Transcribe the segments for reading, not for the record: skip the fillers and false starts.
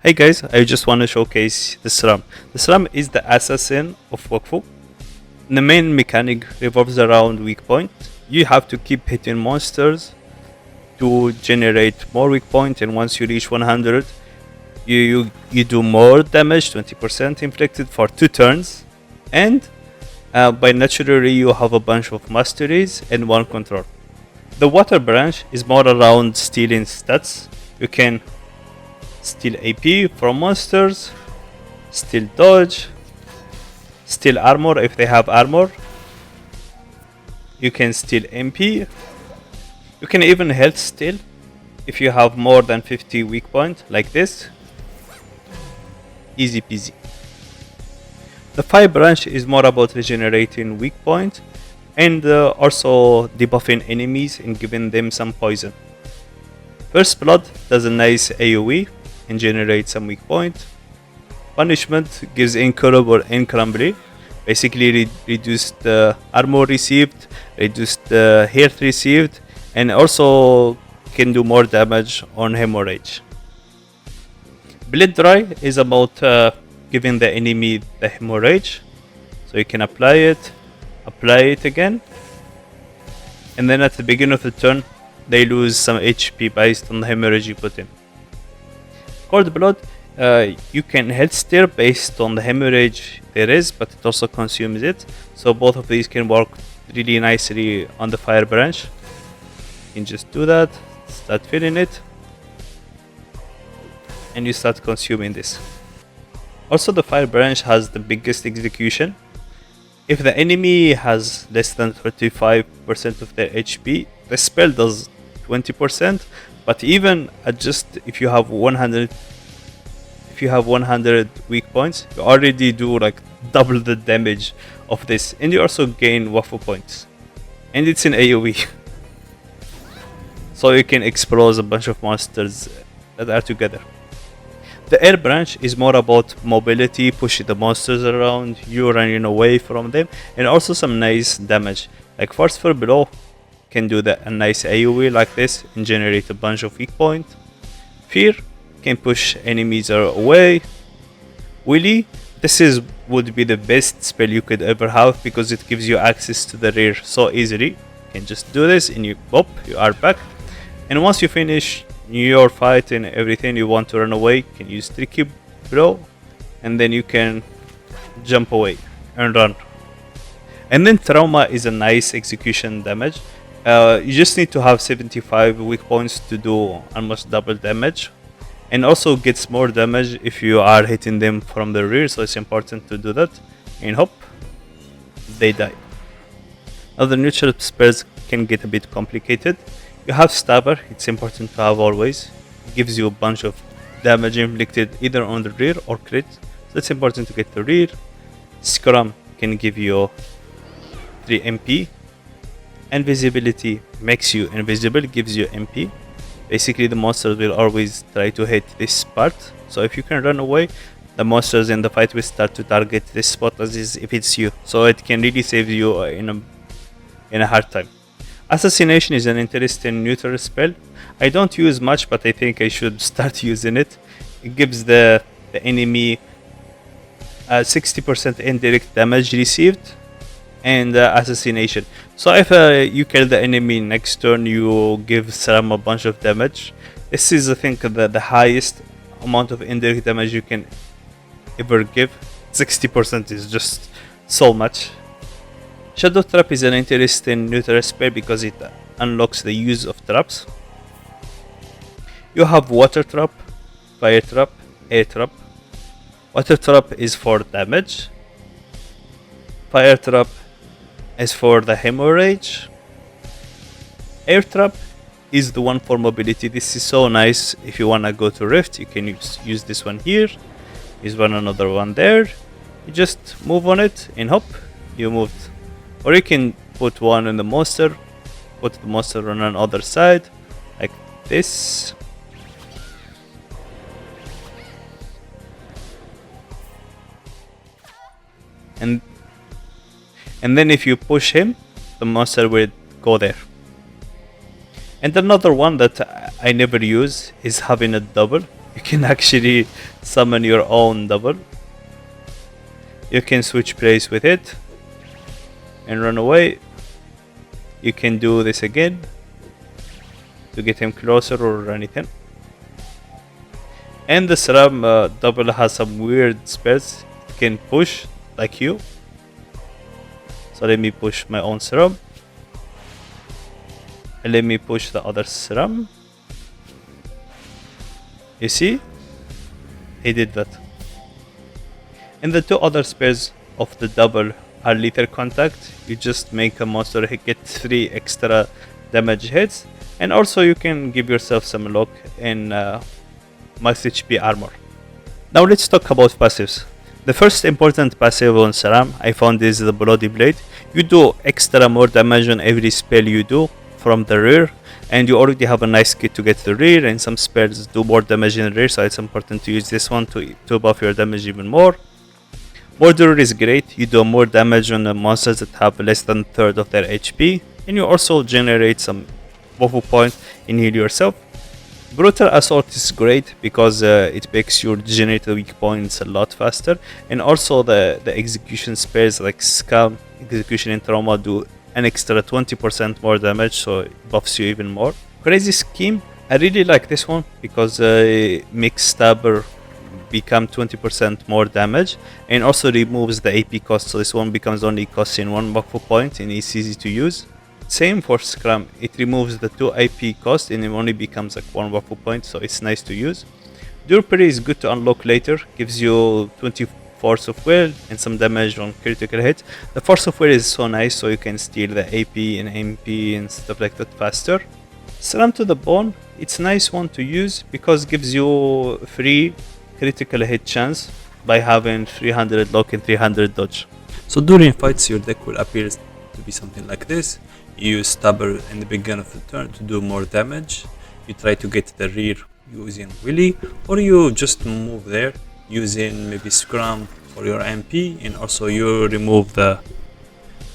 Hey guys, I just want to showcase the Sram. The Sram is the assassin of Wakfu. The main mechanic revolves around weak point. You have to keep hitting monsters to generate more weak point, and once you reach 100, you do more damage, 20% inflicted for 2 turns. And by naturally, you have a bunch of masteries and 1 control. The water branch is more around stealing stats. You can steal AP from monsters, steal dodge, steal armor if they have armor. You can steal MP. You can even health steal if you have more than 50 weak point, like this. Easy peasy. The fire branch is more about regenerating weak point and also debuffing enemies and giving them some poison. First Blood does a nice AoE and generates some weak point. Punishment gives incurable and crumbly. Basically reduce the armor received, reduce the health received, and also can do more damage on hemorrhage. Bleed Dry is about giving the enemy the hemorrhage. So you can apply it again, and then at the beginning of the turn they lose some HP based on the hemorrhage you put in. Cold Blood, you can health steer based on the hemorrhage there is, but it also consumes it. So both of these can work really nicely on the fire branch. You can just do that, start filling it, and you start consuming this. Also, the fire branch has the biggest execution. If the enemy has less than 35% of their HP, the spell does 20%. But even adjust if you have 100 weak points, you already do like double the damage of this, and you also gain waffle points, and it's in AoE. So you can explode a bunch of monsters that are together. The air branch is more about mobility, pushing the monsters around, you running away from them, and also some nice damage. Like Force for Below can do a nice AoE like this and generate a bunch of weak point. Fear can push enemies away. Willy, would be the best spell you could ever have because it gives you access to the rear so easily. You can just do this and you are back. And once you finish your fight and everything, you want to run away, you can use Tricky Blow, and then you can jump away and run. And then Trauma is a nice execution damage. You just need to have 75 weak points to do almost double damage, and also gets more damage if you are hitting them from the rear, so it's important to do that. And hop, they die. Now the neutral spells can get a bit complicated. You have Stabber, it's important to have always. It gives you a bunch of damage inflicted either on the rear or crit, so it's important to get the rear. Scrum can give you 3 MP. Invisibility makes you invisible, gives you MP. Basically the monsters will always try to hit this part, so if you can run away, the monsters in the fight will start to target this spot as if it's you, so it can really save you in a hard time. Assassination is an interesting neutral spell. I don't use much, but I think I should start using it. It gives the enemy 60% indirect damage received and assassination. So if you kill the enemy next turn, you give Sram a bunch of damage. This is, I think, the highest amount of indirect damage you can ever give. 60% is just so much. Shadow Trap is an interesting neutral spell because it unlocks the use of traps. You have Water Trap, Fire Trap, Air Trap. Water Trap is for damage. Fire Trap is for the hemorrhage. Air Trap is the one for mobility. This is so nice. If you wanna go to Rift, you can use this one here. Use another one there. You just move on it and hop, you moved. Or you can put one in the monster, put the monster on another side, like this. And then if you push him, the monster will go there. And another one that I never use is having a double. You can actually summon your own double. You can switch place with it and run away. You can do this again to get him closer or anything. And the Sram double has some weird spells. It can push like you. So let me push my own Sram. And let me push the other Sram. You see? He did that. And the two other spells of the double are lethal contact. You just make a monster get 3 extra damage hits. And also you can give yourself some luck in max HP armor. Now let's talk about passives. The first important passive on Sram I found is the Bloody Blade. You do extra more damage on every spell you do from the rear, and you already have a nice kit to get the rear, and some spells do more damage in the rear, so it's important to use this one to buff your damage even more. Border is great. You do more damage on the monsters that have less than a third of their HP, and you also generate some buff points and heal yourself. Brutal Assault is great because it makes you generate weak points a lot faster, and also the execution spells like Scam, Execution, and Trauma do an extra 20% more damage, so it buffs you even more. Crazy Scheme, I really like this one because it makes Stabber become 20% more damage and also removes the AP cost, so this one becomes only costing 1 buff point and it's easy to use. Same for Scram, it removes the 2 IP cost and it only becomes like 1 waffle point, so it's nice to use. Durpery is good to unlock later, gives you 20 Force of Will and some damage on critical hits. The Force of Will is so nice, so you can steal the AP and MP and stuff like that faster. Sram to the Bone, it's a nice one to use because it gives you free critical hit chance by having 300 lock and 300 dodge. So during fights your deck will appear to be something like this. You use Stabber in the beginning of the turn to do more damage. You try to get the rear using Willy, or you just move there using maybe Scram for your MP, and also you remove the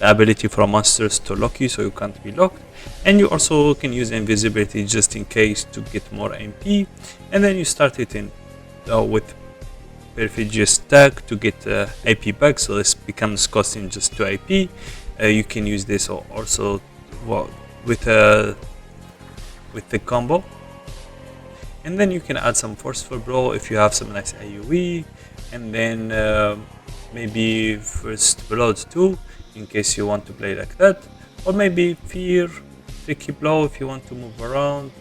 ability from monsters to lock you so you can't be locked. And you also can use invisibility just in case to get more MP, and then you start hitting with Perfidious Tag to get AP back, so this becomes costing just 2 AP. You can use this also with the combo, and then you can add some Forceful Blow if you have some nice AoE, and then maybe First Blood too in case you want to play like that, or maybe Fear, Tricky Blow if you want to move around,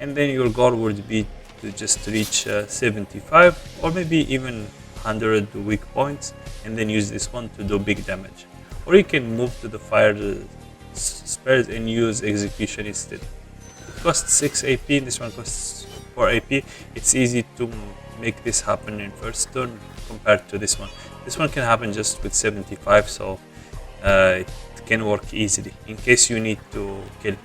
and then your goal would be to just reach 75 or maybe even 100 weak points, and then use this one to do big damage. Or you can move to the fire spells and use Execution instead. It costs 6 AP, this one costs 4 AP. It's easy to make this happen in first turn compared to this one. This one can happen just with 75, so it can work easily in case you need to kill.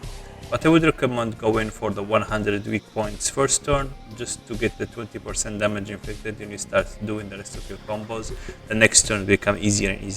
But I would recommend going for the 100 weak points first turn, just to get the 20% damage inflicted, and you start doing the rest of your combos. The next turn become easier and easier.